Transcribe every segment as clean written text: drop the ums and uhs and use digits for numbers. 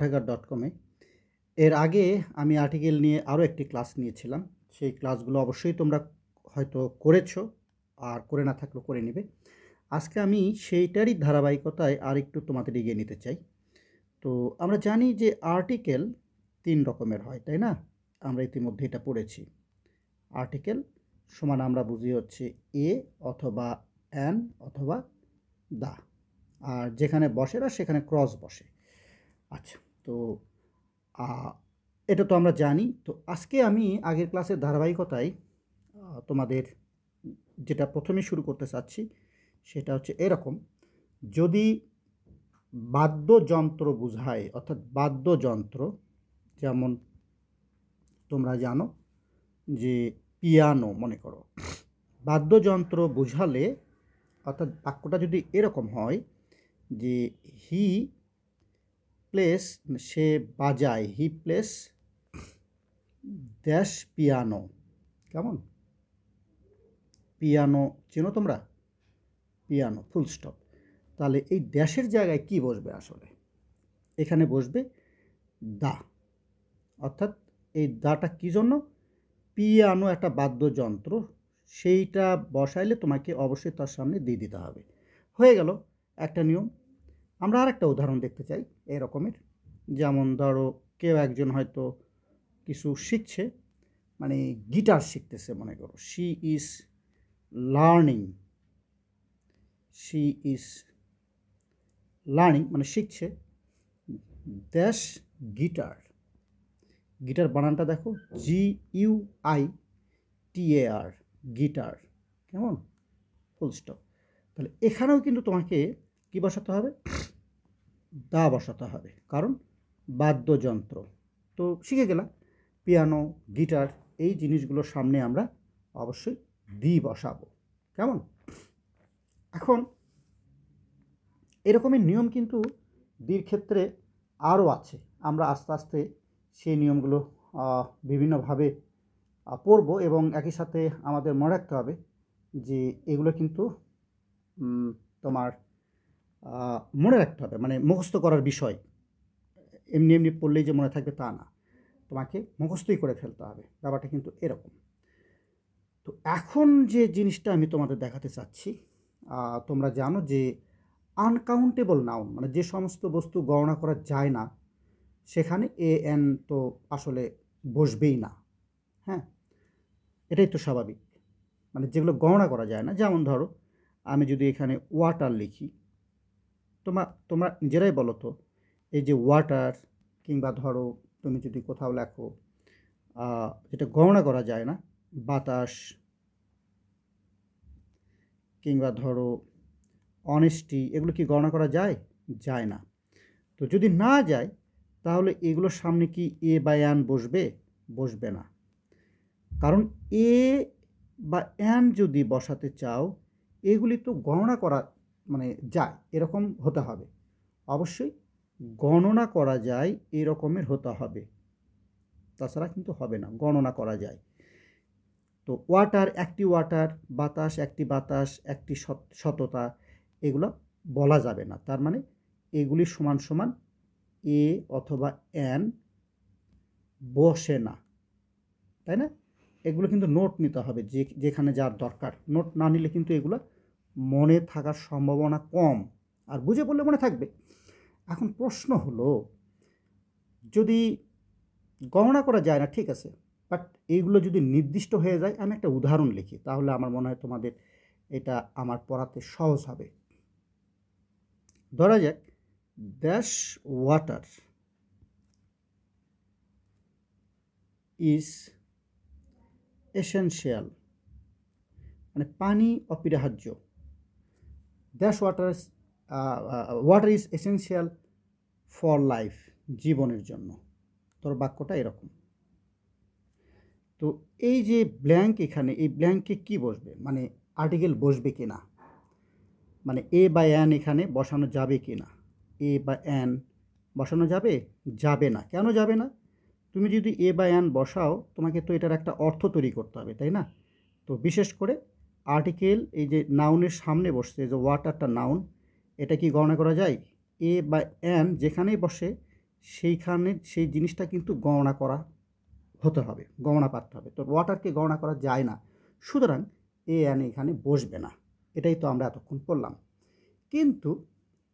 পাঠাগার.com-এ। এর আগে আমি আর্টিকেল নিয়ে আরও একটি ক্লাস নিয়েছিলাম। সেই ক্লাসগুলো অবশ্যই তোমরা হয়তো করেছো, আর করে না থাকলেও করে নেবে। আজকে আমি সেইটারই ধারাবাহিকতায় আরেকটু তোমাদের এগিয়ে নিতে চাই। তো আমরা জানি যে আর্টিকেল 3 রকমের হয়, তাই না? আমরা ইতিমধ্যে এটা পড়েছি। আর্টিকেল সমান আমরা বুঝি হচ্ছে এ অথবা অ্যান অথবা দা, আর যেখানে বসে না সেখানে ক্রস বসে। আচ্ছা, তো এটা তো আমরা জানি। তো আজকে আমি আগের ক্লাসের ধারাবাহিকতায় তোমাদের যেটা প্রথমে শুরু করতে চাচ্ছি সেটা হচ্ছে এরকম: যদি বাদ্যযন্ত্র বোঝায়, অর্থাৎ বাদ্যযন্ত্র, যেমন তোমরা জানো যে পিয়ানো মনে করো, বাদ্যযন্ত্র বোঝালে অর্থাৎ বাক্যটা যদি এরকম হয় যে হি প্লেস, সে বাজায়, হি প্লেস ড্যাশ পিয়ানো। কেমন? পিয়ানো চেনো তোমরা? Piano full stop. তাহলে এই ড্যাশের জায়গায় কি বসবে? আসলে এখানে বসবে দা। অর্থাৎ এই দাটা কী জন্য? পিয়ানো একটা বাদ্যযন্ত্র, সেইটা বসাইলে তোমাকে অবশ্যই তার সামনে দিয়ে দিতে হবে। হয়ে গেল একটা নিয়ম। আমরা আর একটা উদাহরণ দেখতে চাই এরকমের। যেমন ধরো কেউ একজন হয়তো কিছু শিখছে, মানে গিটার শিখতেছে মনে করো। She is learning, she is learning মানে শিখছে ড্যাশ গিটার। গিটার বানানটা দেখো, GUITAR, গিটার। কেমন? Full stop. তাহলে এখানেও কিন্তু তোমাকে কি বসাতে হবে? দা বসাতে হবে, কারণ বাদ্যযন্ত্র। তো শিখে গেলাম পিয়ানো, গিটার, এই জিনিসগুলোর সামনে আমরা অবশ্যই দি বসাবো। কেমন? এখন এরকমের নিয়ম কিন্তু দির ক্ষেত্রে আরও আছে। আমরা আস্তে আস্তে সেই নিয়মগুলো বিভিন্নভাবে পড়ব, এবং একই সাথে আমাদের মনে রাখতে হবে যে এগুলো কিন্তু তোমার মনে রাখতে হবে, মানে মুখস্থ করার বিষয়। এমনি এমনি পড়লেই যে মনে থাকবে তা না, তোমাকে মুখস্থই করে ফেলতে হবে। ব্যাপারটা কিন্তু এরকম। তো এখন যে জিনিসটা আমি তোমাদের দেখাতে চাচ্ছি, তোমরা জানো যে আনকাউন্টেবল নাউন, মানে যে সমস্ত বস্তু গণনা করা যায় না, সেখানে এন তো আসলে বসবেই না। হ্যাঁ, এটাই তো স্বাভাবিক। মানে যেগুলো গণনা করা যায় না, যেমন ধরো আমি যদি এখানে ওয়াটার লিখি, তোমরা নিজেরাই বলো তো, এই যে ওয়াটার, কিংবা ধরো তুমি যদি কোথাও লেখো যেটা গণনা করা যায় না, বাতাস, কিংবা ধরো অনেস্টি, এগুলো কি গণনা করা যায়? যায় না। তো যদি না যায়, তাহলে এগুলোর সামনে কি এ বা অ্যান বসবে? বসবে না। কারণ এ বা অ্যান যদি বসাতে চাও, এগুলি তো গণনা করা মানে যায়, এরকম হতে হবে। অবশ্যই গণনা করা যায় এরকমের হতে হবে, তাছাড়া কিন্তু হবে না। গণনা করা যায়। তো ওয়াটার, একটি ওয়াটার, বাতাস, একটি বাতাস, একটি সততা, এগুলো বলা যাবে না। তার মানে এগুলি সমান সমান এ অথবা অ্যান বসে না, তাই না? এগুলো কিন্তু নোট নিতে হবে, যেখানে যার দরকার। নোট না নিলে কিন্তু এগুলো মনে থাকার সম্ভাবনা কম, আর বুঝে পড়লে মনে থাকবে। এখন প্রশ্ন হলো, যদি গণনা করা যায় না, ঠিক আছে, বাট এইগুলো যদি নির্দিষ্ট হয়ে যায়, আমি একটা উদাহরণ লিখি, তাহলে আমার মনে হয় তোমাদের এটা আমার পড়াতে সহজ হবে। ধরা যাক ড্যাশ ওয়াটার ইজ এসেনশিয়াল, মানে পানি অপরিহার্য। Dash water is essential for life, জীবনের জন্য। তোর বাক্যটা এরকম। তো এই যে ব্ল্যাঙ্ক, এখানে এই ব্ল্যাঙ্কে কি বসবে? মানে আর্টিকেল বসবে কি না, মানে এ বা অ্যান এখানে বসানো যাবে কি না? এ বা অ্যান বসানো যাবে? যাবে না। কেন যাবে না? তুমি যদি এ বা অ্যান বসাও, তোমাকে তো এটার একটা অর্থ তৈরি করতে হবে, তাই না? তো বিশেষ করে আর্টিকেল, এই যে নাউনের সামনে বসছে, যে ওয়াটারটা নাউন, এটা কি গণনা করা যায়? এ বা অ্যান যেখানেই বসে সেইখানে সেই জিনিসটা কিন্তু গণনা করা হতে হবে, গণনা পারতে হবে। তো ওয়াটারকে গণনা করা যায় না, সুতরাং এ অ্যান এখানে বসবে না। এটাই তো আমরা এতক্ষণ পড়লাম। কিন্তু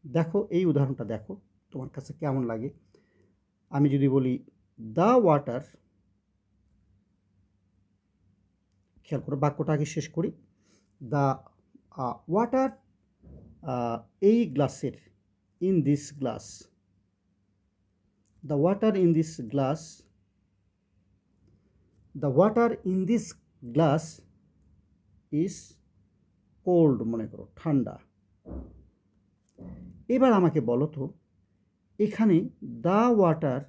দেখো এই উদাহরণটা দেখো তোমার কাছে কেমন লাগে। আমি যদি বলি দ্য ওয়াটার, খেয়াল করো বাক্যটা আগে শেষ করি। দ্য ওয়াটার এই গ্লাসের, in this glass, the water in this glass, the water in this glass is cold, মনে করো ঠান্ডা। এবার আমাকে বলো তো এখানে দ্য ওয়াটার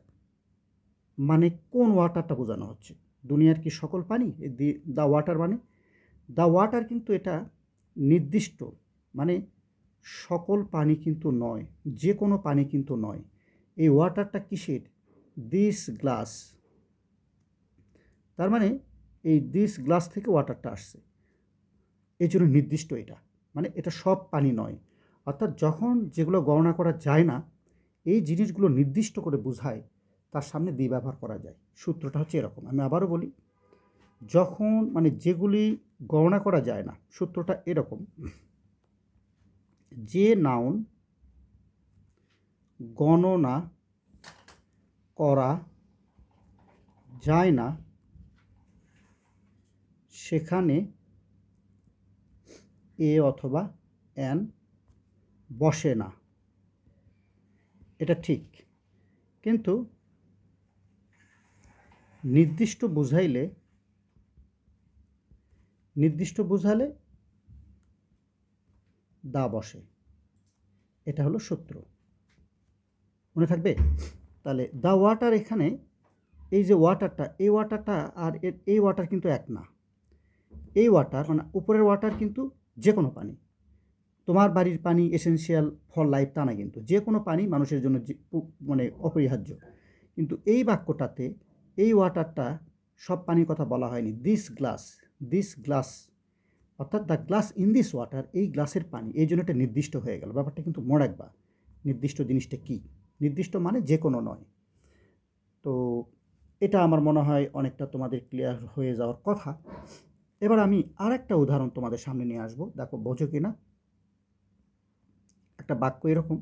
মানে কোন ওয়াটারটা বোঝানো হচ্ছে? দুনিয়ার কি সকল পানি? দ্য ওয়াটার মানে দ্য ওয়াটার কিন্তু এটা নির্দিষ্ট, মানে সকল পানি কিন্তু নয়, যে কোনো পানি কিন্তু নয়। এই ওয়াটারটা কিসের? দিস গ্লাস, তার মানে এই দিস গ্লাস থেকে ওয়াটারটা আসছে, এই জন্য নির্দিষ্ট। এটা মানে এটা সব পানি নয়। অর্থাৎ যখন যেগুলো গণনা করা যায় না, এই জিনিসগুলো নির্দিষ্ট করে বোঝায়, তার সামনে দিয়ে ব্যবহার করা যায়। সূত্রটা হচ্ছে এরকম, আমি আবারও বলি, যখন মানে যেগুলি গণনা করা যায় না, সূত্রটা এরকম, যে নাউন গণনা করা যায় না সেখানে এ অথবা অ্যান বসে না। এটা ঠিক, কিন্তু নির্দিষ্ট বোঝালে দা বসে। এটা হলো সূত্র, মনে থাকবে? তাহলে দ্য ওয়াটার, এখানে এই যে ওয়াটারটা, এই ওয়াটারটা আর এই ওয়াটার কিন্তু এক না। এই ওয়াটার মানে উপরের ওয়াটার কিন্তু যে কোনো পানি, তোমার বাড়ির পানি এসেনশিয়াল ফর লাইফ তা না, কিন্তু যে কোনো পানি মানুষের জন্য মানে অপরিহার্য। কিন্তু এই বাক্যটাতে এই ওয়াটারটা সব পানির কথা বলা হয়নি। দিস গ্লাস অর্থাৎ the glass in this water, এই গ্লাসের পানি, এই জন্য এটা নির্দিষ্ট হয়ে গেল। ব্যাপারটা কিন্তু মনে রাখবা, নির্দিষ্ট জিনিসটা কি, নির্দিষ্ট মানে যে কোনো নয়। তো এটা আমার মনে হয় অনেকটা তোমাদের ক্লিয়ার হয়ে যাওয়ার কথা। এবার আমি আর একটা উদাহরণ তোমাদের সামনে নিয়ে আসবো, দেখো বোঝো কি না। একটা বাক্য এরকম,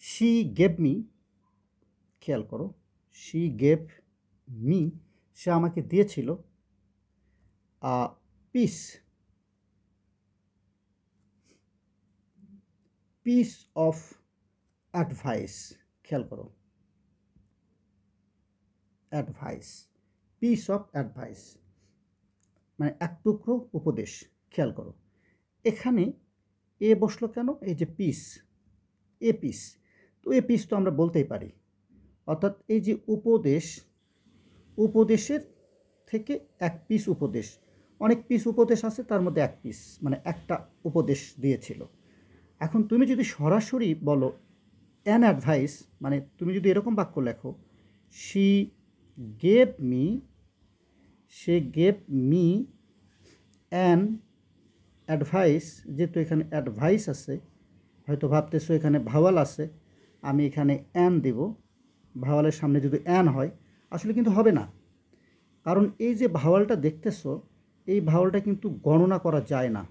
শি গেভ মি, খেয়াল করো, শি গেভ মি, সে আমাকে দিয়েছিল আ পিস অফ অ্যাডভাইস। খেয়াল করো, অ্যাডভাইস, পিস অফ অ্যাডভাইস মানে এক টুকরো উপদেশ। খেয়াল করো এখানে এ বসলো কেন? এই যে পিস, এ পিস, তো এ পিস তো আমরা বলতেই পারি। অর্থাৎ এই যে উপদেশের থেকে এক পিস উপদেশ, অনেক পিস উপদেশ আছে, তার মধ্যে এক পিস মানে একটা উপদেশ দিয়েছিল। এখন তুমি যদি সরাসরি বলো অ্যান অ্যাডভাইস, মানে তুমি যদি এরকম বাক্য লেখো, she gave me, say gave me an advice, যেহেতু এখানে অ্যাডভাইস আছে, হয়তো ভাবতেছো এখানে ভাওয়াল আছে, আমি এখানে অ্যান দেব। ভাওয়ালের সামনে যদি অ্যান হয়, আসলে কিন্তু হবে না, কারণ এই যে ভাওয়ালটা দেখতেছো, এই ভাওয়ালটা কিন্তু গণনা করা যায় না,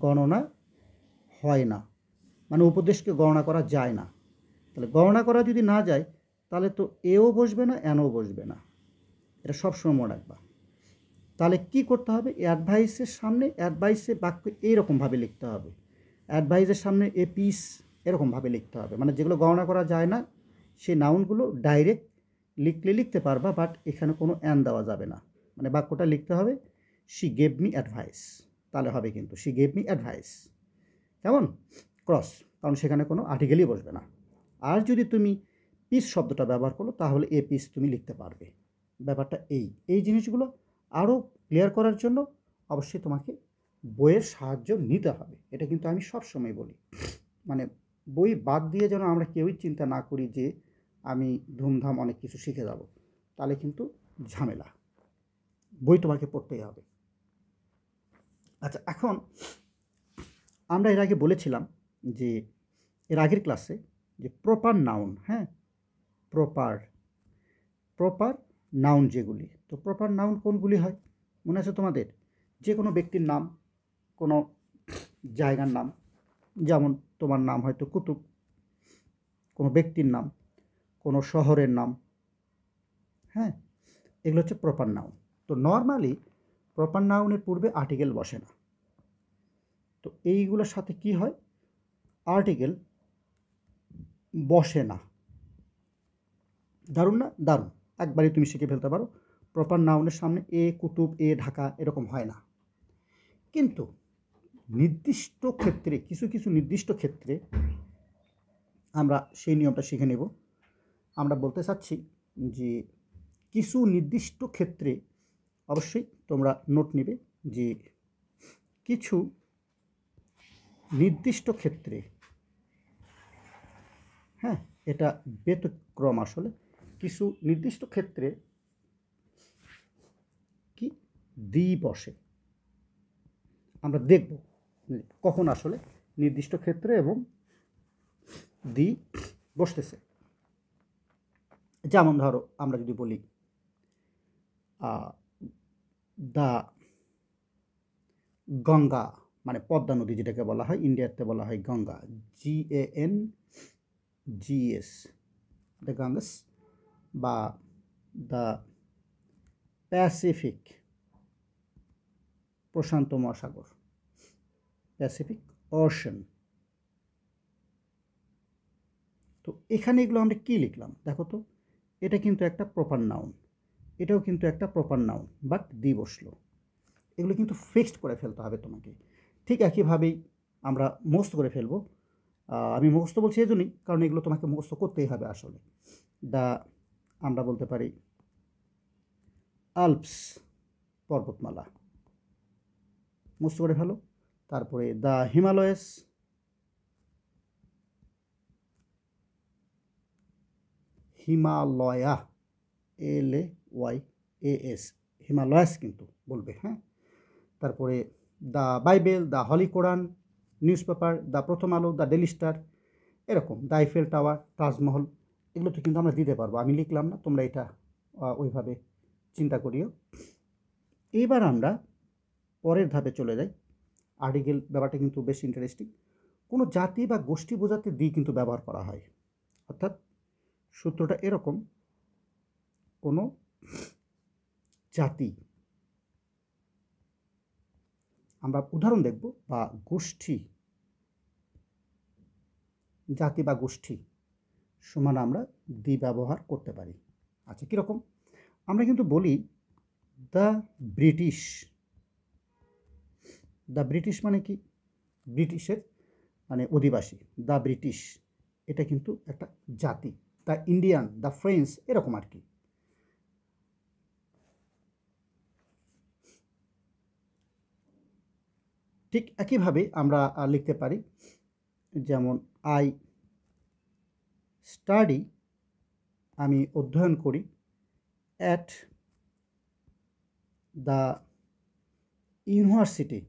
গণনা হয় না, মানে উপদেশকে গণনা করা যায় না। তাহলে গণনা করা যদি না যায়, তাহলে তো এও বসবে না, অ্যানও বসবে না। এটা সবসময় মনে রাখবা। তাহলে কি করতে হবে? অ্যাডভাইসের সামনে, অ্যাডভাইসে বাক্য এইরকমভাবে লিখতে হবে, অ্যাডভাইসের সামনে এ পিস এরকমভাবে লিখতে হবে, মানে যেগুলো গণনা করা যায় না সেই নাউনগুলো ডাইরেক্ট লিখতে পারবা, বাট এখানে কোনো অ্যান দেওয়া যাবে না। মানে বাক্যটা লিখতে হবে শি গেভ মি অ্যাডভাইস, তাহলে হবে কিন্তু শি গেভ মি অ্যাডভাইস। কেমন? ক্রস, কারণ সেখানে কোনো আর্টিকেলই বসবে না। আর যদি তুমি পিস শব্দটা ব্যবহার করো, তাহলে এ পিস তুমি লিখতে পারবে। ব্যাপারটা এই জিনিসগুলো আরও ক্লিয়ার করার জন্য অবশ্যই তোমাকে বইয়ের সাহায্য নিতে হবে। এটা কিন্তু আমি সবসময় বলি, মানে বই বাদ দিয়ে যেন আমরা কেউই চিন্তা না করি যে আমি ধুমধাম অনেক কিছু শিখে যাব, তাহলে কিন্তু ঝামেলা। বই তোমাকে পড়তেই হবে। আচ্ছা, এখন আমরা এর আগে বলেছিলাম যে এর আগের ক্লাসে যে প্রপার নাউন, হ্যাঁ, প্রপার প্রপার নাউন যেগুলি, তো প্রপার নাউন কোনগুলি হয় মনে আছে তোমাদের? যে কোনো ব্যক্তির নাম, কোনো জায়গার নাম, যেমন তোমার নাম হয়তো কুতুব, কোনো ব্যক্তির নাম, কোনো শহরের নাম, হ্যাঁ, এগুলো হচ্ছে প্রপার নাউন। তো নর্মালি প্রপার নাউনের পূর্বে আর্টিকেল বসে না। তো এইগুলোর সাথে কি হয়, আর্টিকেল বসে না। দারুণ না? দারুণ, একবারই তুমি শিখে ফেলতে পারো। প্রপার নাউনের সামনে এ কুতুব, এ ঢাকা এরকম হয় না। কিন্তু নির্দিষ্ট ক্ষেত্রে, কিছু কিছু নির্দিষ্ট ক্ষেত্রে আমরা সেই নিয়মটা শিখে নেব। আমরা বলতে চাচ্ছি যে কিছু নির্দিষ্ট ক্ষেত্রে, অবশ্যই তোমরা নোট নেবে যে কিছু নির্দিষ্ট ক্ষেত্রে, হ্যাঁ, এটা ব্যতিক্রম আসলে, কিছু নির্দিষ্ট ক্ষেত্রে কি দি বসে। আমরা দেখব কখন আসলে নির্দিষ্ট ক্ষেত্রে এবং দি বসতেছে। যেমন ধরো আমরা যদি বলি দ্য গঙ্গা, মানে পদ্মা নদী যেটাকে বলা হয়, ইন্ডিয়াতে বলা হয় গঙ্গা, GANGS, দ্য গাঙ্গেস, বা দ্য প্যাসিফিক, প্রশান্ত মহাসাগর, প্যাসিফিক ওশান। তো এখানে এগুলো আমরা কী লিখলাম দেখো তো, এটা কিন্তু একটা প্রপার নাউন, এটাও কিন্তু একটা প্রপার নাউন, বাট দি বসলো। এগুলো কিন্তু ফিক্সড করে ফেলতে হবে তোমাকে। ঠিক একইভাবেই আমরা মুখস্থ করে ফেলবো। আমি মুখস্থ বলছি এই জন্যই কারণ এগুলো তোমাকে মুখস্থ করতেই হবে আসলে। আমরা বলতে পারি আল্পস, পর্বতমালা, মুখস্থ করে ফেলো। তারপরে the Himalayas, Himalaya, LAYAS, Himalayas কিন্তু বলবে, হ্যাঁ। তারপরে the Bible, the Holi Quran, news paper, the প্রথম আলো, দ্য ডেলি স্টার, এরকম দ্য আইফেল টাওয়ার, তাজমহল, এগুলো তো কিন্তু আমরা দিতে পারবো। আমি লিখলাম না, তোমরা এটা ওইভাবে চিন্তা করিও। এইবার আমরা পরের ধাপে চলে যাই। আর্টিকেল ব্যাপারটা কিন্তু বেশ ইন্টারেস্টিং। কোনো জাতি বা গোষ্ঠী বোঝাতে দি কিন্তু ব্যবহার করা হয়। অর্থাৎ সূত্রটা এরকম, কোনো জাতি, আমরা উদাহরণ দেখব, বা গোষ্ঠী, জাতি বা গোষ্ঠী সমান আমরা দি ব্যবহার করতে পারি। আচ্ছা, কীরকম? আমরা কিন্তু বলি দ্য ব্রিটিশ। দ্য ব্রিটিশ মানে কি? ব্রিটিশের মানে অধিবাসী, দ্য ব্রিটিশ, এটা কিন্তু একটা জাতি। দ্য ইন্ডিয়ান, দ্য ফ্রেঞ্চ, এরকম আর কি। ঠিক একইভাবে আমরা লিখতে পারি, যেমন আই স্টাডি, আমি অধ্যয়ন করি, at the university,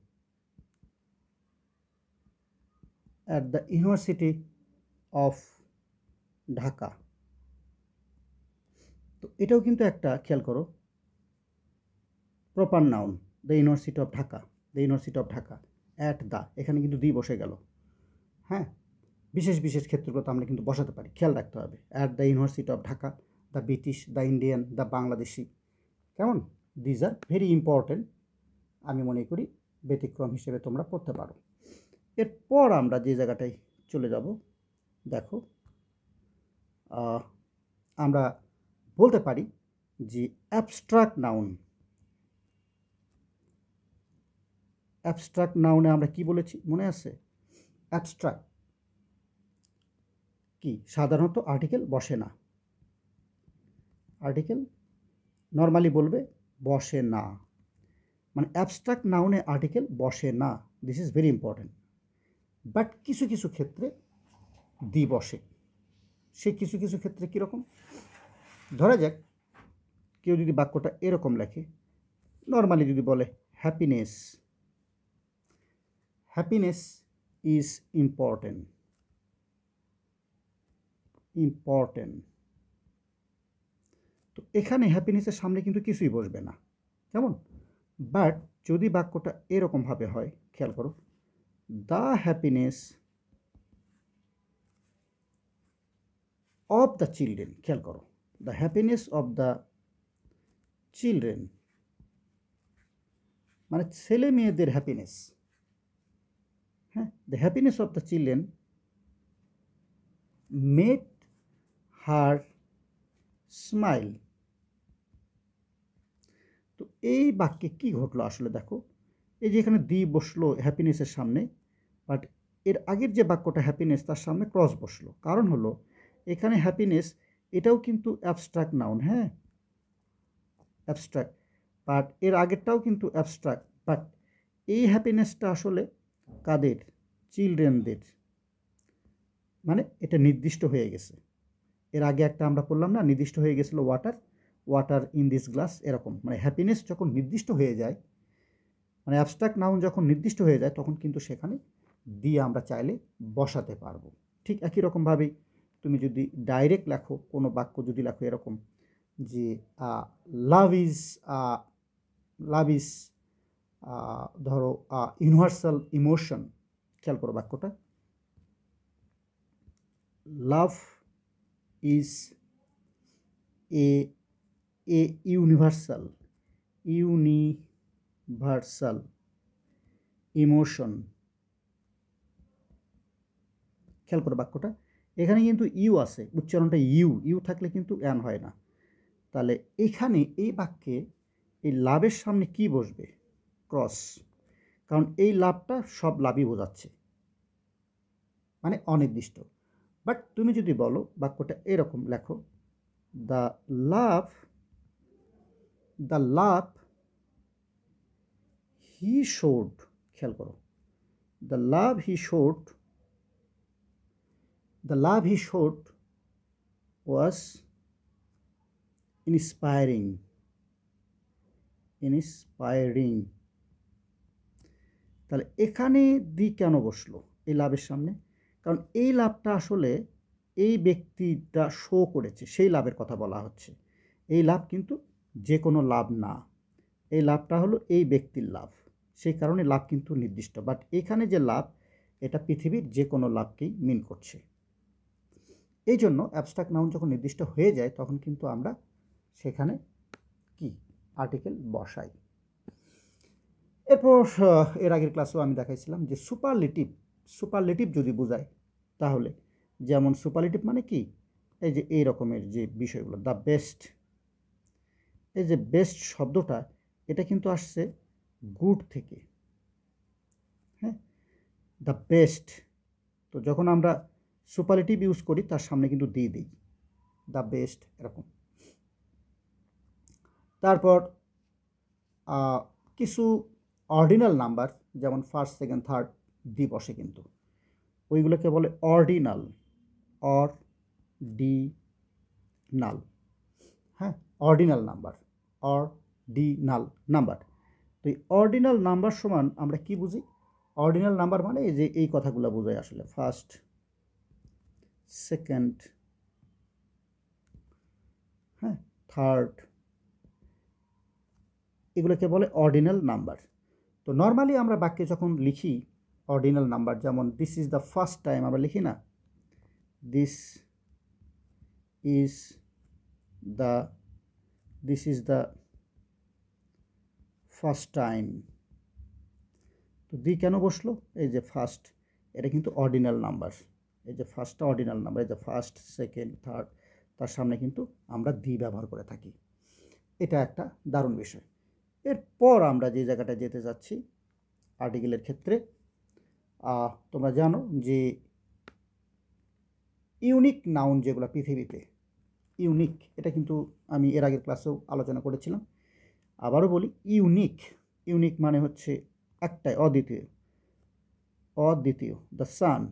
at the university of Dhaka. তো এটাও কিন্তু একটা, খেয়াল করো, proper noun, the university of Dhaka, the university of Dhaka, at the, এখানে কিন্তু দি বসে গেল, হ্যাঁ। বিশেষ বিশেষ ক্ষেত্রগুলোতে আমরা কিন্তু বসাতে পারি, খেয়াল রাখতে হবে। At the university of Dhaka, the British, the Indian, the Bangladeshi, কেমন? দিজ আর ভেরি ইম্পর্টেন্ট, আমি মনে করি ব্যতিক্রম হিসেবে তোমরা পড়তে পারো। এরপর আমরা যে জায়গাটায় চলে যাব, দেখো, আমরা বলতে পারি যে অ্যাবস্ট্রাক্ট নাউন। অ্যাবস্ট্রাক্ট নাউনে আমরা কি বলেছি মনে আছে? অ্যাবস্ট্রাক্ট কি? সাধারণত আর্টিকেল বসে না। আর্টিকেল নর্মালি বলবে বসে না, মানে অ্যাবস্ট্রাক্ট নাউনে আর্টিকেল বসে না। This is very important. But কিছু কিছু ক্ষেত্রে দি বসে। সে কিছু কিছু ক্ষেত্রে কীরকম? ধরা যাক কেউ যদি বাক্যটা এরকম লেখে, নর্মালি যদি বলে happiness, happiness is important, important. তো এখানে হ্যাপিনেসের সামনে কিন্তু কিছুই বসবে না, কেমন? বাট যদি বাক্যটা এরকমভাবে হয়, খেয়াল করো, the happiness of the children, খেয়াল করো, the happiness of the children মানে ছেলে মেয়েদের হ্যাপিনেস, হ্যাঁ, the happiness of the children made her smile. তো এই বাক্যে কি ঘটলো আসলে দেখো, এই যে এখানে দি বসলো হ্যাপিনেসের সামনে, বাট এর আগের যে বাক্যটা হ্যাপিনেস তার সামনে ক্রস বসলো, কারণ হলো এখানে হ্যাপিনেস এটাও কিন্তু অ্যাবস্ট্রাক্ট নাউন, হ্যাঁ, অ্যাবস্ট্রাক্ট, বাট এর আগেরটাও কিন্তু অ্যাবস্ট্রাক্ট, বাট এই হ্যাপিনেসটা আসলে কাদের? চিলড্রেনদের, মানে এটা নির্দিষ্ট হয়ে গেছে। এর আগে একটা আমরা পড়লাম না, নির্দিষ্ট হয়ে গেছিলো water, water in this glass, এরকম মানে হ্যাপিনেস যখন নির্দিষ্ট হয়ে যায়, মানে অ্যাবস্ট্রাক্ট নাউন যখন নির্দিষ্ট হয়ে যায় তখন কিন্তু সেখানে দিয়ে আমরা চাইলে বসাতে পারবো। ঠিক একই রকমভাবেই তুমি যদি ডাইরেক্ট লেখো, কোনো বাক্য যদি লেখো এরকম যে লাভ ইজ লাভ ইজ ধরো ইউনিভার্সাল ইমোশন, খেয়াল করো বাক্যটা, love is a A universal emotion, খেয়াল করো বাক্যটা, এখানে কিন্তু ইউ আছে, উচ্চারণটা ইউ, ইউ থাকলে কিন্তু অ্যান হয় না। তাহলে এখানে এই বাক্যে এই লাভের সামনে কি বসবে? ক্রস, কারণ এই লাভটা সব লাভই বোঝাচ্ছে, মানে অনির্দিষ্ট। বাট তুমি যদি বলো বাক্যটা এরকম লেখো, দ্য লাভ হি শোড, খেয়াল করো, the love he showed was inspiring. তাহলে এখানে দি কেন বসলো এই লাভের সামনে? কারণ এই লাভটা আসলে এই ব্যক্তিটা শো করেছে, সেই লাভের কথা বলা হচ্ছে। এই লাভ কিন্তু যে কোনো লাভ না, এই লাভটা হলো এই ব্যক্তির লাভ, সেই কারণে লাভ কিন্তু নির্দিষ্ট। বাট এখানে যে লাভ, এটা পৃথিবীর যে কোনো লাভকেই মিন করছে। এই জন্য অ্যাবস্ট্রাক্ট নাউন যখন নির্দিষ্ট হয়ে যায় তখন কিন্তু আমরা সেখানে কি আর্টিকেল বসাই। এরপর এর আগের ক্লাসেও আমি দেখাইছিলাম যে সুপারলেটিভ যদি বোঝায় তাহলে, যেমন সুপারলেটিভ মানে কি, এই যে এই রকমের যে বিষয়গুলো, দ্য বেস্ট, এই যে বেস্ট শব্দটা এটা কিন্তু আসছে গুড থেকে, হ্যাঁ, দ্য বেস্ট। তো যখন আমরা সুপারলেটিভ ইউজ করি তার সামনে কিন্তু দিয়ে দিই দ্য বেস্ট, এরকম। তারপর কিছু অর্ডিনাল নাম্বার যেমন ফার্স্ট, সেকেন্ড, থার্ড দি বসে, কিন্তু ওইগুলোকে বলে অর্ডিনাল, হ্যাঁ, অর্ডিনাল নাম্বার। তো এই অর্ডিনাল নাম্বার সমান আমরা কি বুঝি? অর্ডিনাল নাম্বার মানে এই যে এই কথাগুলো বোঝায় আসলে, ফার্স্ট, সেকেন্ড, হ্যাঁ, থার্ড, এগুলোকে বলে অর্ডিনাল নাম্বার। তো নর্মালি আমরা বাক্যে যখন লিখি অর্ডিনাল নাম্বার, যেমন this is the first time, আমরা লিখি না, this is the first time. তো দি কেন বসলো? এই যে ফার্স্ট, এটা কিন্তু অর্ডিনাল নাম্বার, এই যে ফার্স্টটা অর্ডিনাল নাম্বার, এই যে ফার্স্ট, সেকেন্ড, থার্ড, তার সামনে কিন্তু আমরা দি ব্যবহার করে থাকি। এটা একটা দারুণ বিষয়। এরপর আমরা যে জায়গাটা যেতে যাচ্ছি আর্টিকেলের ক্ষেত্রে, তোমরা জানো যে ইউনিক নাউন যেগুলো পৃথিবীতে ইউনিক, এটা কিন্তু আমি এর আগের ক্লাসেও আলোচনা করেছিলাম, আবারও বলি, ইউনিক মানে হচ্ছে একটাই, অদ্বিতীয়, দ্য সান,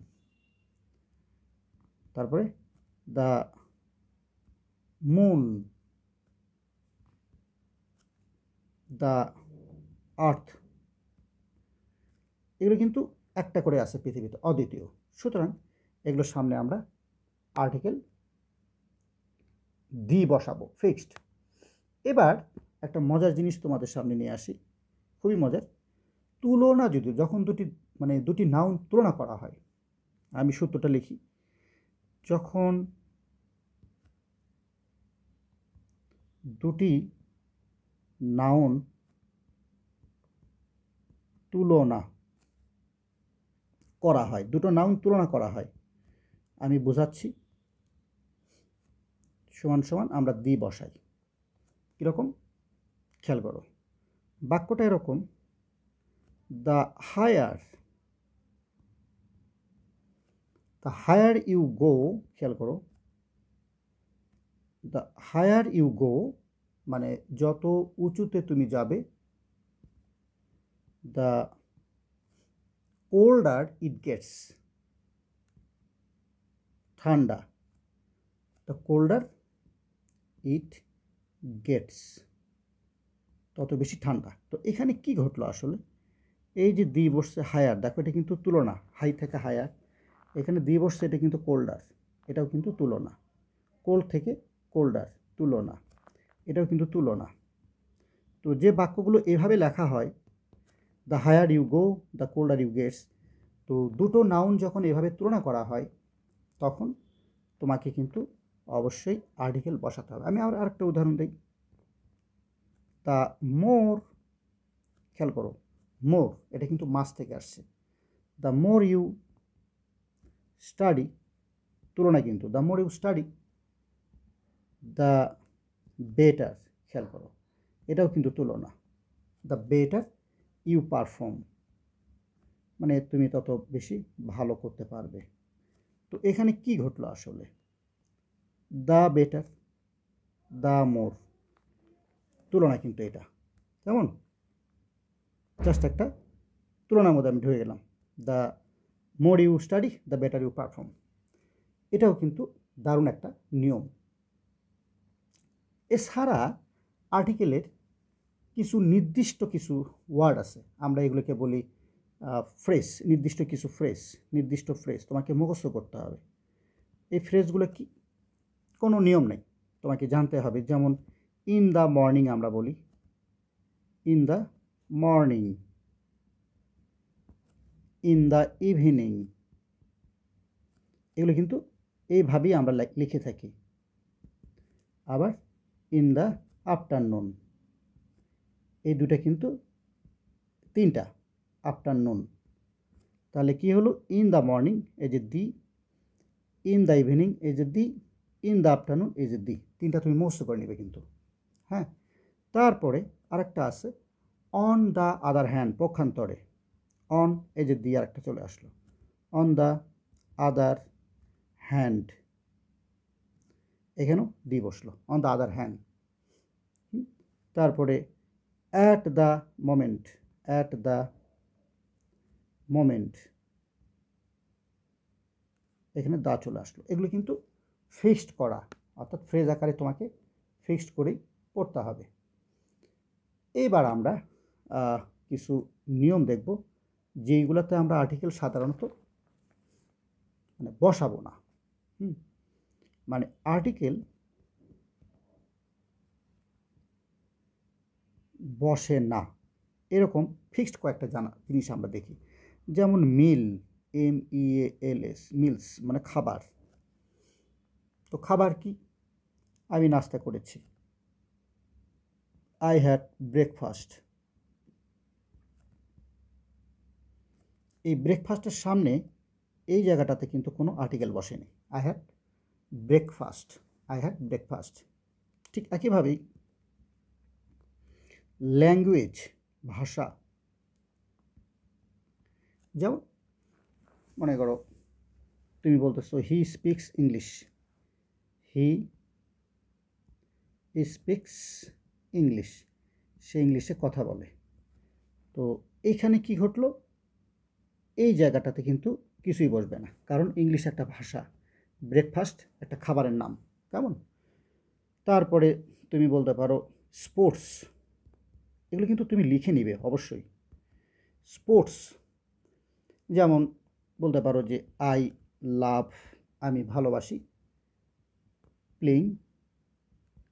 তারপরে দ্য মুন, দ্য আর্থ, এগুলো কিন্তু একটা করে আছে পৃথিবীতে, অদ্বিতীয়। সুতরাং এগুলোর সামনে আমরা আর্টিকেল দি বসাবো, ফিক্সড। এবার একটা মজার জিনিস তোমাদের সামনে নিয়ে আসি, খুবই মজার। তুলনা যদি যখন দুটি নাউন তুলনা করা হয়, আমি সূত্রটা লিখি। যখন দুটি নাউন তুলনা করা হয়, দুটো নাউন তুলনা করা হয়, আমি বোঝাচ্ছি। সমান সমান আমরা দি বসাই। কীরকম খেয়াল করো, বাক্যটা এরকম, দ্য হায়ার ইউ গো, খেয়াল করো, দ্য হায়ার ইউ গো মানে যত উঁচুতে তুমি যাবে, দ্য কোল্ডার ইট গেটস, ঠান্ডা, দ্য কোল্ডার ইট গেটস, তত বেশি ঠান্ডা। তো এখানে কি ঘটলো আসলে, এই যে দি বসছে হায়ার, দেখো এটা কিন্তু তুলনা, হাই থেকে হায়ার, এখানে দি বসছে, এটা কিন্তু কোল্ডার, এটাও কিন্তু তুলনা, কোল্ড থেকে কোল্ডার, তুলনা, এটাও কিন্তু তুলনা। তো যে বাক্যগুলো এভাবে লেখা হয়, the higher you go, the colder you gets, তো দুটো নাউন যখন এভাবে তুলনা করা হয়, তখন তোমাকে কিন্তু অবশ্যই আর্টিকেল বসাতে হবে। আমি আরেকটা উদাহরণ দিই, দ্য মোর, খেয়াল করো, মোর এটা কিন্তু মাস থেকে আসছে, দ্য মোর ইউ স্টাডি, তুলনা কিন্তু, the more you study, the better, খেয়াল করো, এটাও কিন্তু তুলনা, দ্য বেটার ইউ পারফর্ম, মানে তুমি তত বেশি ভালো করতে পারবে। তো এখানে কি ঘটলো আসলে, দ্য বেটার, দ্য মোর, তুলনা কিন্তু এটা, কেমন, জাস্ট একটা তুলনার মধ্যে আমি ঢুকে গেলাম, the more you study, the better you perform, এটাও কিন্তু দারুণ একটা নিয়ম। এছাড়া আর্টিকেলের নির্দিষ্ট কিছু ওয়ার্ড আছে, আমরা এগুলোকে বলি ফ্রেজ, নির্দিষ্ট ফ্রেজ তোমাকে মুখস্থ করতে হবে। এই ফ্রেজগুলো কি, কোনো নিয়ম নেই, তোমাকে জানতে হবে। যেমন ইন দ্য মর্নিং আমরা বলি, in the morning, in the evening, এগুলো কিন্তু এইভাবেই আমরা লিখে থাকি। আবার ইন দ্য আফটারনুন, এই দুটো কিন্তু তিনটা, আফটারনুন, তাহলে কি হলো, ইন দ্য মর্নিং এই যে দি, ইন দ্য ইভিনিং এই যে দি, ইন দ্য আফটারনুন এই যে দি, তিনটা তুমি মুখস্থ করে নেবে কিন্তু। হ্যাঁ, তারপরে আরেকটা আছে অন দ্য আদার হ্যান্ড, পক্ষান্তরে, অন এই যে দি আরেকটা চলে আসলো, অন দ্য আদার হ্যান্ড, এখানেও দি বসলো, অন দ্য আদার হ্যান্ড। তারপরে at the moment, at the moment, এখানে দা চলে আসলো। এগুলো কিন্তু ফিক্সড করা, অর্থাৎ ফ্রেজ আকারে তোমাকে ফিক্সড করেই পড়তে হবে। এবার আমরা কিছু নিয়ম দেখব, যেইগুলোতে আমরা আর্টিকেল সাধারণত বসাবো না। মানে আর্টিকেল বসে না, এরকম ফিক্সড কয়েকটা জিনিস আমরা দেখি। যেমন মিল, MEALS, মিলস মানে খাবার। তো খাবার কি, আমি নাস্তা করেছি, আই হ্যাড ব্রেকফাস্ট। এই ব্রেকফাস্টের সামনে এই জায়গাটাতে কিন্তু কোনো আর্টিকেল বসেনি, I had breakfast, I had breakfast. ঠিক একইভাবেই ল্যাঙ্গুয়েজ, ভাষা, যেমন মনে করো তুমি বলতেছো he speaks English, he speaks English, সে ইংলিশে কথা বলে। তো এইখানে কি ঘটলো, এই জায়গাটাতে কিন্তু কিছুই বসবে না, কারণ ইংলিশ একটা ভাষা, ব্রেকফাস্ট একটা খাবারের নাম, কেমন। তারপরে তুমি বলতে পারো স্পোর্টস, এগুলো কিন্তু তুমি লিখে নিবে অবশ্যই। স্পোর্টস, যেমন বলতে পারো যে আই লাভ, আমি ভালোবাসি, প্লেইং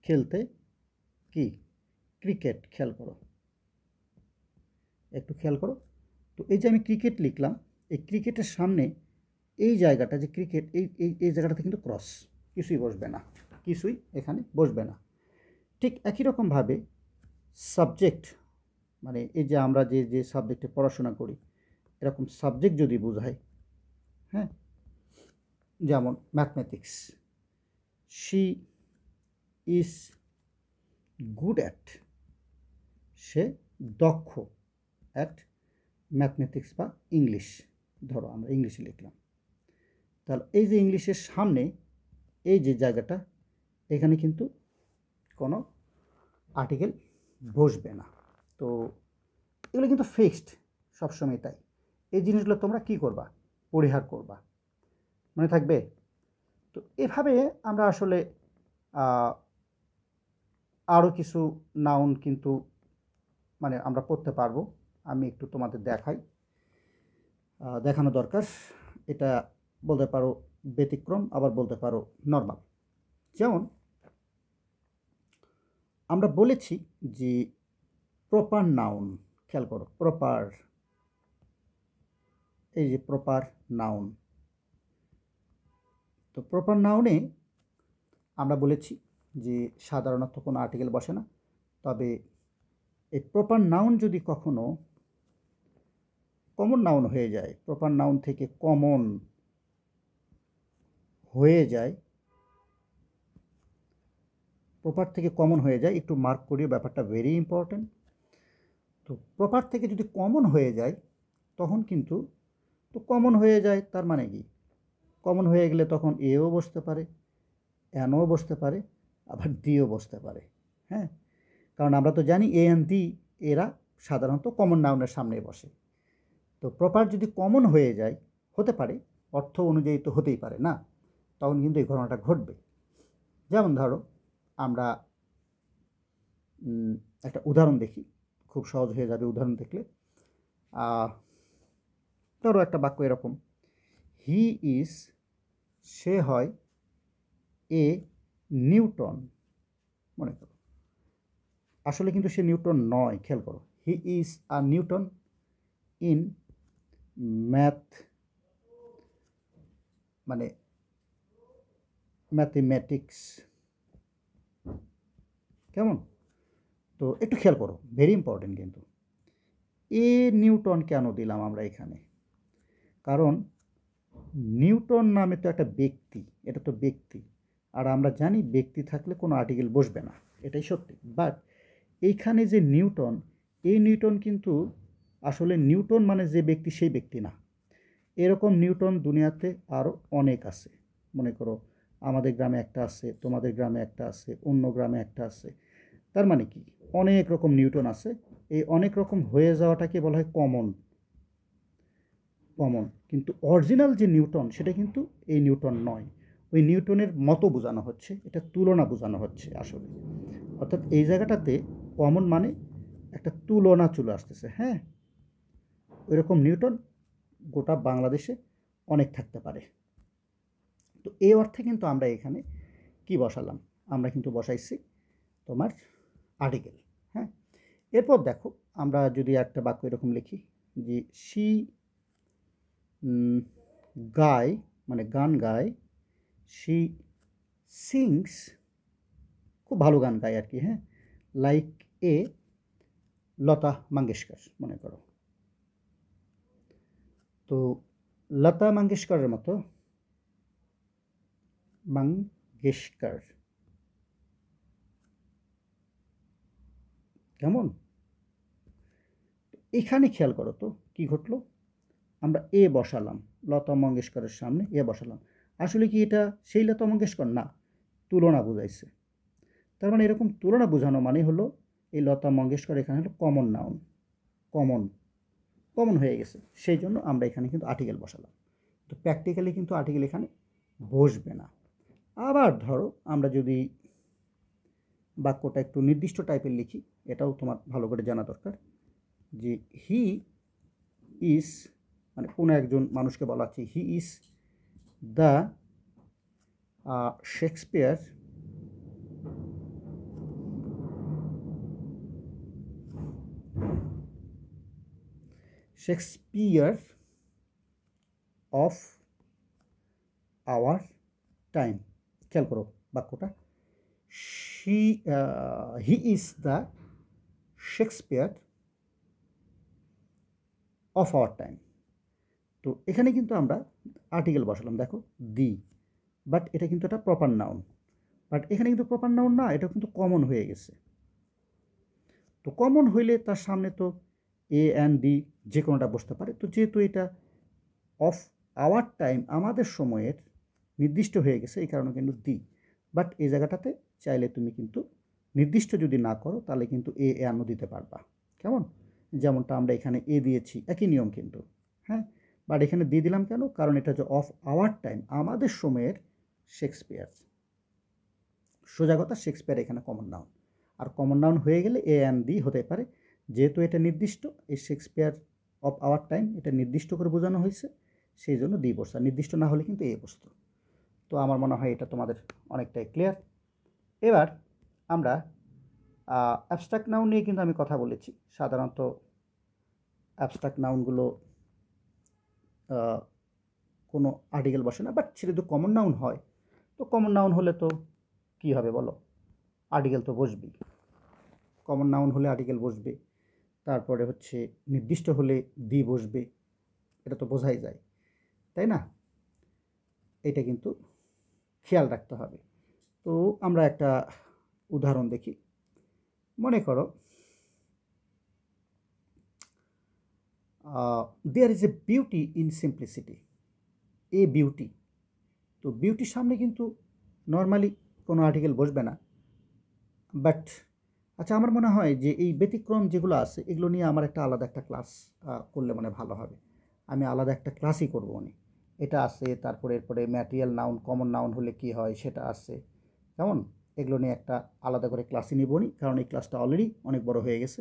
খেলতে কি ক্রিকেট, খেয়াল করো, একটু খেয়াল করো। তো এই যে আমি ক্রিকেট লিখলাম, এই ক্রিকেটের সামনে এই জায়গাটা যে ক্রিকেট, এই জায়গাটাতে কিন্তু ক্রস, কিছুই বসবে না, কিছুই এখানে বসবে না। ঠিক একই রকমভাবে সাবজেক্ট, মানে এই যে আমরা যে সাবজেক্টে পড়াশোনা করি, এরকম সাবজেক্ট যদি বোঝায়, হ্যাঁ, যেমন mathematics, she is good at, সে দক্ষ, অ্যাট ম্যাথমেটিক্স বা ইংলিশ, ধরো আমরা ইংলিশে লিখলাম, তাহলে এই যে ইংলিশের সামনে এই যে জায়গাটা, এখানে কিন্তু কোনো আর্টিকেল বসবে না। তো এগুলো কিন্তু ফিক্সড সবসময়, তাই এই জিনিসগুলো তোমরা কি করবা, পরিহার করবা, মনে থাকবে। তো এভাবে আমরা আসলে আরও কিছু নাউন কিন্তু মানে আমরা পড়তে পারবো। আমি একটু তোমাদের দেখাই, দেখানো দরকার। এটা বলতে পারো ব্যতিক্রম, আবার বলতে পারো নর্মাল। যেমন আমরা বলেছি যে প্রপার নাউন, খেয়াল করো, প্রপার, এই যে প্রপার নাউন। তো প্রপার নাউনে আমরা বলেছি যে সাধারণত কোনো আর্টিকেল বসে না, তবে এই প্রপার নাউন যদি কখনো কমন নাউন হয়ে যায়, প্রপার নাউন থেকে কমন হয়ে যায়, প্রপার থেকে কমন হয়ে যায়, একটু মার্ক করিও, ব্যাপারটা ভেরি ইম্পর্ট্যান্ট। তো প্রপার থেকে যদি কমন হয়ে যায় তখন কিন্তু, তো কমন হয়ে যায় তার মানে কি, কমন হয়ে গেলে তখন এও বসতে পারে, এনও বসতে পারে, আবার দিও বসতে পারে, হ্যাঁ, কারণ আমরা তো জানি এ এন দি এরা সাধারণত কমন নাউনের সামনে বসে। তো প্রপার যদি কমন হয়ে যায়, হতে পারে, অর্থ অনুযায়ী তো হতেই পারে না, তখন কিন্তু এই ঘটনাটা ঘটবে। যেমন ধরো আমরা একটা উদাহরণ দেখি, খুব সহজ হয়ে যাবে উদাহরণ দেখলে। ধরো একটা বাক্য এরকম, হি ইজ, সে হয়, এ নিউটন, মনে করো, আসলে কিন্তু সে নিউটন নয়, খেয়াল করো, he is a Newton in math, মানে ম্যাথমেটিক্স, কেমন? তো একটু খেয়াল করো, ভেরি ইম্পর্টেন্ট কিন্তু, এ নিউটন কেন দিলাম আমরা এখানে, কারণ নিউটন নামে তো একটা ব্যক্তি, এটা তো ব্যক্তি, আর আমরা জানি ব্যক্তি থাকলে কোনো আর্টিকেল বসবে না, এটাই সত্যি। বাট এইখানে যে নিউটন, এই নিউটন কিন্তু আসলে নিউটন মানে যে ব্যক্তি সেই ব্যক্তি না, এরকম নিউটন দুনিয়াতে আরও অনেক আছে। মনে করো আমাদের গ্রামে একটা আছে, তোমাদের গ্রামে একটা আছে, অন্য গ্রামে একটা আছে, তার মানে কি অনেক রকম নিউটন আছে। এই অনেক রকম হয়ে যাওয়াটাকে বলা হয় কমন, কমন, কিন্তু অরিজিনাল যে নিউটন সেটা কিন্তু এই নিউটন নয়, ওই নিউটনের মতো বোঝানো হচ্ছে, এটা তুলনা বোঝানো হচ্ছে আসলে। অর্থাৎ এই জায়গাটাতে কমন মানে একটা তুলনা চলে আসতেছে, হ্যাঁ, ওই রকম নিউটন গোটা বাংলাদেশে অনেক থাকতে পারে। তো এই অর্থে কিন্তু আমরা এখানে কি বসালাম, আমরা কিন্তু বসাইছি তোমার আর্টিকেল, হ্যাঁ। এরপর দেখো আমরা যদি একটা বাক্য এরকম লিখি যে শি গায়, মানে গান গায়, শি সিংস, খুব ভালো গান গায় আর কি, হ্যাঁ, লাইক এ লতা মঙ্গেশকর, মনে করো। তো লতা মঙ্গেশকরের মতো, মঙ্গেশকর, কেমন? এখানে খেয়াল করো তো কি ঘটলো, আমরা এ বসালাম, লতা মঙ্গেশকরের সামনে এ বসালাম, আসলে কি এটা সেই লতা মঙ্গেশকর না, তুলনা বোঝাইছে। তার মানে এরকম তুলনা বোঝানো মানে হলো এই লতা মঙ্গেশকর এখানে হলো কমন নাউন, কমন, কমন হয়ে গেছে, সেই জন্য আমরা এখানে কিন্তু আর্টিকেল বসালাম। তো প্র্যাকটিক্যালি কিন্তু আর্টিকেল এখানে বসবে না। আবার ধরো আমরা যদি বাক্যটা একটু নির্দিষ্ট টাইপের লিখি, এটাও তোমার ভালো করে জানা দরকার, যে হি ইজ, মানে কোনো একজন মানুষকে বলা হচ্ছে he is the Shakespeare Shakespeare of our time. খেয়াল করো বাক্যটা, he is the Shakespeare of our time. তো এখানে কিন্তু আমরা আর্টিকেল বসালাম, দেখো দি, বাট এটা কিন্তু একটা প্রপার নাউন, বাট এখানে কিন্তু প্রপার নাউন না, এটা কিন্তু কমন হয়ে গেছে। তো কমন হইলে তার সামনে তো এ অ্যান্ড ডি যে কোনোটা বসতে পারে। তো যেহেতু এটা অফ আওয়ার টাইম, আমাদের সময়ের নির্দিষ্ট হয়ে গেছে, এই কারণে কিন্তু দি। বাট এই জায়গাটাতে চাইলে তুমি কিন্তু নির্দিষ্ট যদি না করো তাহলে কিন্তু এ অ্যানও দিতে পারবা। কেমন? যেমনটা আমরা এখানে এ দিয়েছি, একই নিয়ম কিন্তু, হ্যাঁ। বাট এখানে দিয়ে দিলাম কেন? কারণ এটা যে অফ আওয়ার টাইম, আমাদের সময়ের শেক্সপিয়ার। সোজা কথা, শেক্সপিয়ার এখানে কমন নাউন, আর কমন নাউন হয়ে গেলে এ অ্যান্ড দি হতে পারে। যেহেতু এটা নির্দিষ্ট, এই শেক্সপিয়ার অফ আওয়ার টাইম এটা নির্দিষ্ট করে বোঝানো হয়েছে, সেই জন্য দি বসতো। নির্দিষ্ট না হলে কিন্তু এ বসতো। তো আমার মনে হয় এটা তোমাদের অনেকটাই ক্লিয়ার। এবার আমরা অ্যাবস্ট্রাক্ট নাউন নিয়ে কিন্তু আমি কথা বলেছি। সাধারণত অ্যাবস্ট্রাক্ট নাউনগুলো কোনো আর্টিকেল বসে না, বাট সেটা যদি কমন নাউন হয়, তো কমন নাউন হলে তো কী হবে বলো, আর্টিকেল তো বসবেই। কমন নাউন হলে আর্টিকেল বসবে, তারপরে হচ্ছে নির্দিষ্ট হলে দি বসবে, এটা তো বোঝাই যায়, তাই না? এটা কিন্তু খেয়াল রাখতে হবে। তো আমরা একটা উদাহরণ দেখি। মনে করো there is a beauty in simplicity, a beauty. তো বিউটির সামনে কিন্তু নর্মালি কোনো আর্টিকেল বসবে না, বাট আচ্ছা, আমার মনে হয় যে এই ব্যতিক্রম যেগুলো আছে এগুলো নিয়ে আমার একটা আলাদা একটা ক্লাস করলে মানে ভালো হবে। আমি আলাদা একটা ক্লাসই করবো মানে, এটা আছে, তারপরে এরপরে ম্যাটেরিয়াল নাউন, কমন নাউন হলে কি হয় সেটা আছে, কেমন? এগুলো নিয়ে একটা আলাদা করে ক্লাসই নিব নি, কারণ এই ক্লাসটা অলরেডি অনেক বড় হয়ে গেছে।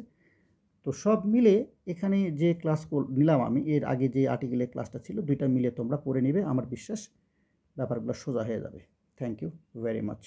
তো সব মিলে এখানে যে ক্লাস নিলাম আমি, এর আগে যে আর্টিকেলের ক্লাসটা ছিল, দুইটা মিলে তোমরা পড়ে নিবে, আমার বিশ্বাস ব্যাপারগুলো সোজা হয়ে যাবে। Thank you very much.